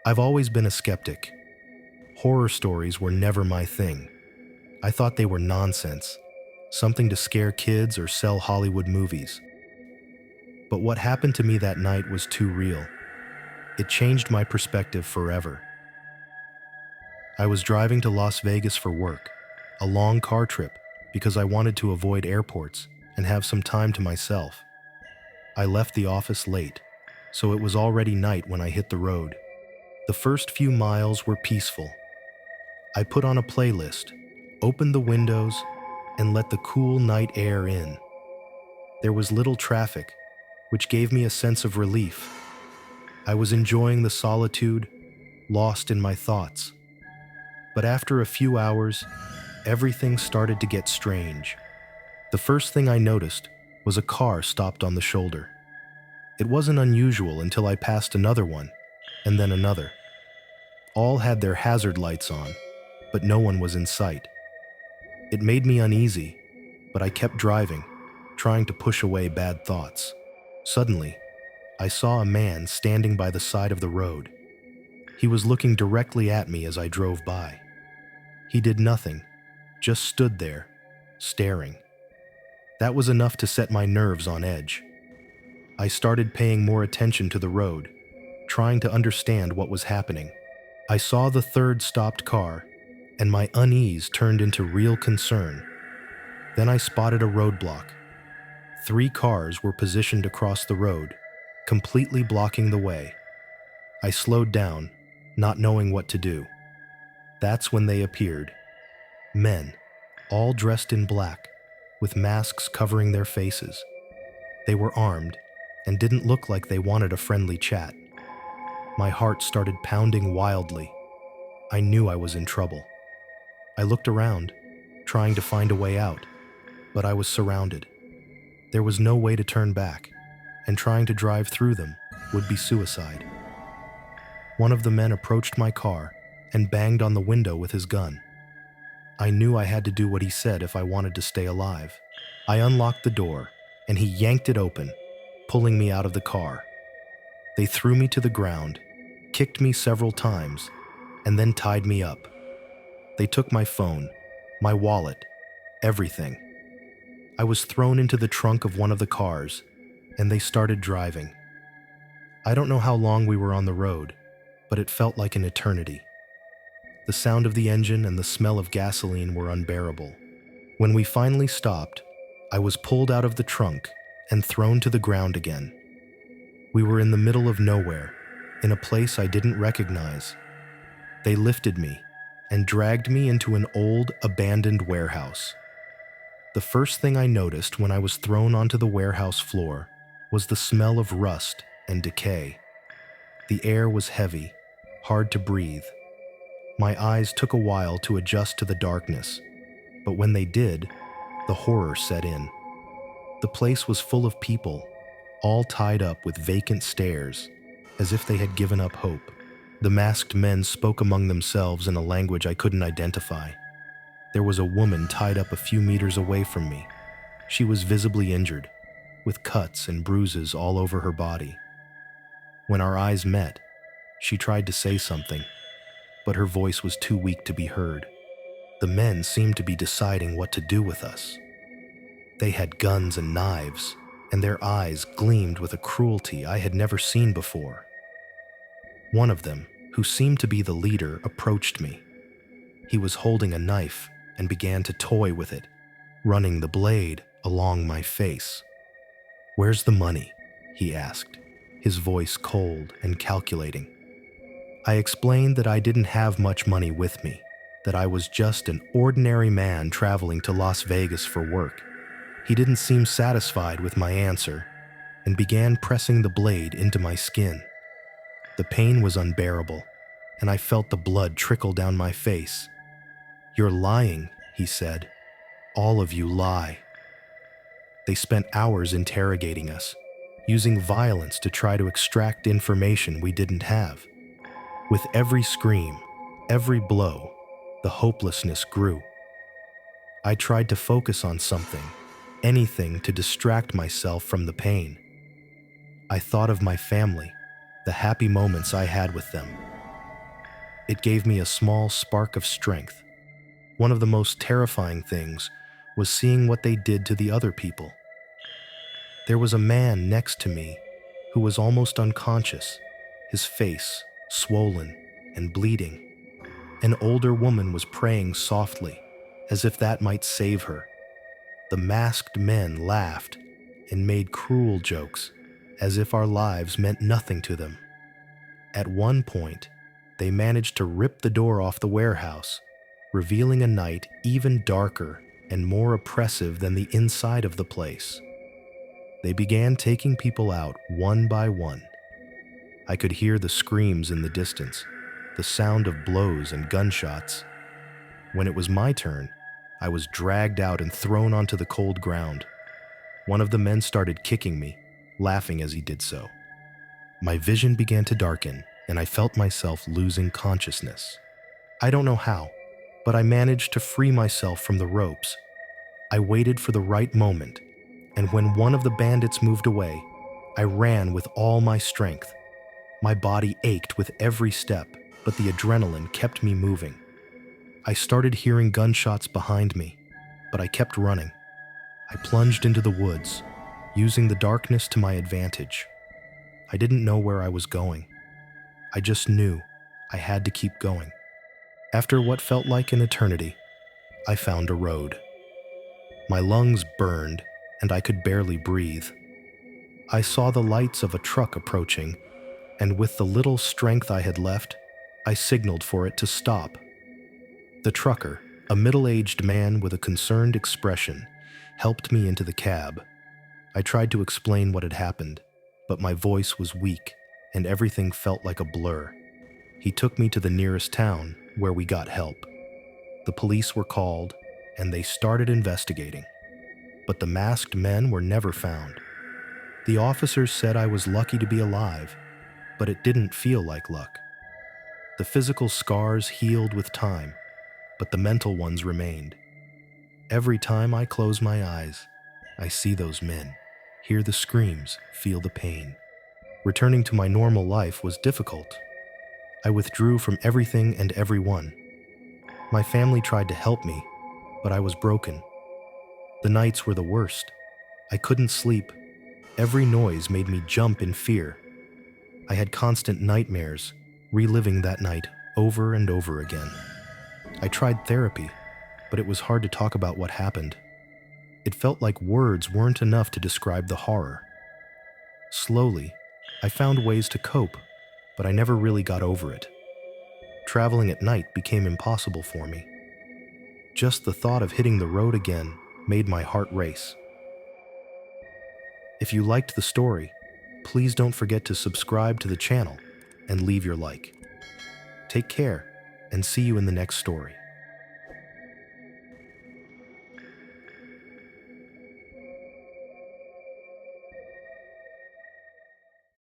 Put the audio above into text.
I've always been a skeptic. Horror stories were never my thing. I thought they were nonsense, something to scare kids or sell Hollywood movies. But what happened to me that night was too real. It changed my perspective forever. I was driving to Las Vegas for work, a long car trip, because I wanted to avoid airports and have some time to myself. I left the office late, so it was already night when I hit the road. The first few miles were peaceful. I put on a playlist, opened the windows, and let the cool night air in. There was little traffic, which gave me a sense of relief. I was enjoying the solitude, lost in my thoughts. But after a few hours, everything started to get strange. The first thing I noticed was a car stopped on the shoulder. It wasn't unusual until I passed another one, and then another. All had their hazard lights on, but no one was in sight. It made me uneasy, but I kept driving, trying to push away bad thoughts. Suddenly, I saw a man standing by the side of the road. He was looking directly at me as I drove by. He did nothing, just stood there, staring. That was enough to set my nerves on edge. I started paying more attention to the road, trying to understand what was happening. I saw the third stopped car, and my unease turned into real concern. Then I spotted a roadblock. 3 cars were positioned across the road, completely blocking the way. I slowed down, not knowing what to do. That's when they appeared. Men, all dressed in black, with masks covering their faces. They were armed and didn't look like they wanted a friendly chat. My heart started pounding wildly. I knew I was in trouble. I looked around, trying to find a way out, but I was surrounded. There was no way to turn back, and trying to drive through them would be suicide. One of the men approached my car and banged on the window with his gun. I knew I had to do what he said if I wanted to stay alive. I unlocked the door, and he yanked it open, pulling me out of the car. They threw me to the ground, kicked me several times, and then tied me up. They took my phone, my wallet, everything. I was thrown into the trunk of one of the cars, and they started driving. I don't know how long we were on the road, but it felt like an eternity. The sound of the engine and the smell of gasoline were unbearable. When we finally stopped, I was pulled out of the trunk and thrown to the ground again. We were in the middle of nowhere, in a place I didn't recognize. They lifted me and dragged me into an old, abandoned warehouse. The first thing I noticed when I was thrown onto the warehouse floor was the smell of rust and decay. The air was heavy, hard to breathe. My eyes took a while to adjust to the darkness, but when they did, the horror set in. The place was full of people, all tied up with vacant stares, as if they had given up hope. The masked men spoke among themselves in a language I couldn't identify. There was a woman tied up a few meters away from me. She was visibly injured, with cuts and bruises all over her body. When our eyes met, she tried to say something, but her voice was too weak to be heard. The men seemed to be deciding what to do with us. They had guns and knives, and their eyes gleamed with a cruelty I had never seen before. One of them, who seemed to be the leader, approached me. He was holding a knife and began to toy with it, running the blade along my face. "Where's the money?" he asked, his voice cold and calculating. I explained that I didn't have much money with me, that I was just an ordinary man traveling to Las Vegas for work. He didn't seem satisfied with my answer and began pressing the blade into my skin. The pain was unbearable, and I felt the blood trickle down my face. "You're lying," he said. "All of you lie." They spent hours interrogating us, using violence to try to extract information we didn't have. With every scream, every blow, the hopelessness grew. I tried to focus on something, anything to distract myself from the pain. I thought of my family, the happy moments I had with them. It gave me a small spark of strength. One of the most terrifying things was seeing what they did to the other people. There was a man next to me who was almost unconscious, his face swollen and bleeding. An older woman was praying softly, as if that might save her. The masked men laughed and made cruel jokes, as if our lives meant nothing to them. At one point, they managed to rip the door off the warehouse, revealing a night even darker and more oppressive than the inside of the place. They began taking people out one by one. I could hear the screams in the distance, the sound of blows and gunshots. When it was my turn, I was dragged out and thrown onto the cold ground. One of the men started kicking me, laughing as he did so. My vision began to darken, and I felt myself losing consciousness. I don't know how, but I managed to free myself from the ropes. I waited for the right moment, and when one of the bandits moved away, I ran with all my strength. My body ached with every step, but the adrenaline kept me moving. I started hearing gunshots behind me, but I kept running. I plunged into the woods, using the darkness to my advantage. I didn't know where I was going. I just knew I had to keep going. After what felt like an eternity, I found a road. My lungs burned, and I could barely breathe. I saw the lights of a truck approaching, and with the little strength I had left, I signaled for it to stop. The trucker, a middle-aged man with a concerned expression, helped me into the cab. I tried to explain what had happened, but my voice was weak, and everything felt like a blur. He took me to the nearest town, where we got help. The police were called, and they started investigating. But the masked men were never found. The officers said I was lucky to be alive, but it didn't feel like luck. The physical scars healed with time, but the mental ones remained. Every time I close my eyes, I see those men, hear the screams, feel the pain. Returning to my normal life was difficult. I withdrew from everything and everyone. My family tried to help me, but I was broken. The nights were the worst. I couldn't sleep. Every noise made me jump in fear. I had constant nightmares, reliving that night over and over again. I tried therapy, but it was hard to talk about what happened. It felt like words weren't enough to describe the horror. Slowly, I found ways to cope, but I never really got over it. Traveling at night became impossible for me. Just the thought of hitting the road again made my heart race. If you liked the story, please don't forget to subscribe to the channel and leave your like. Take care, and see you in the next story.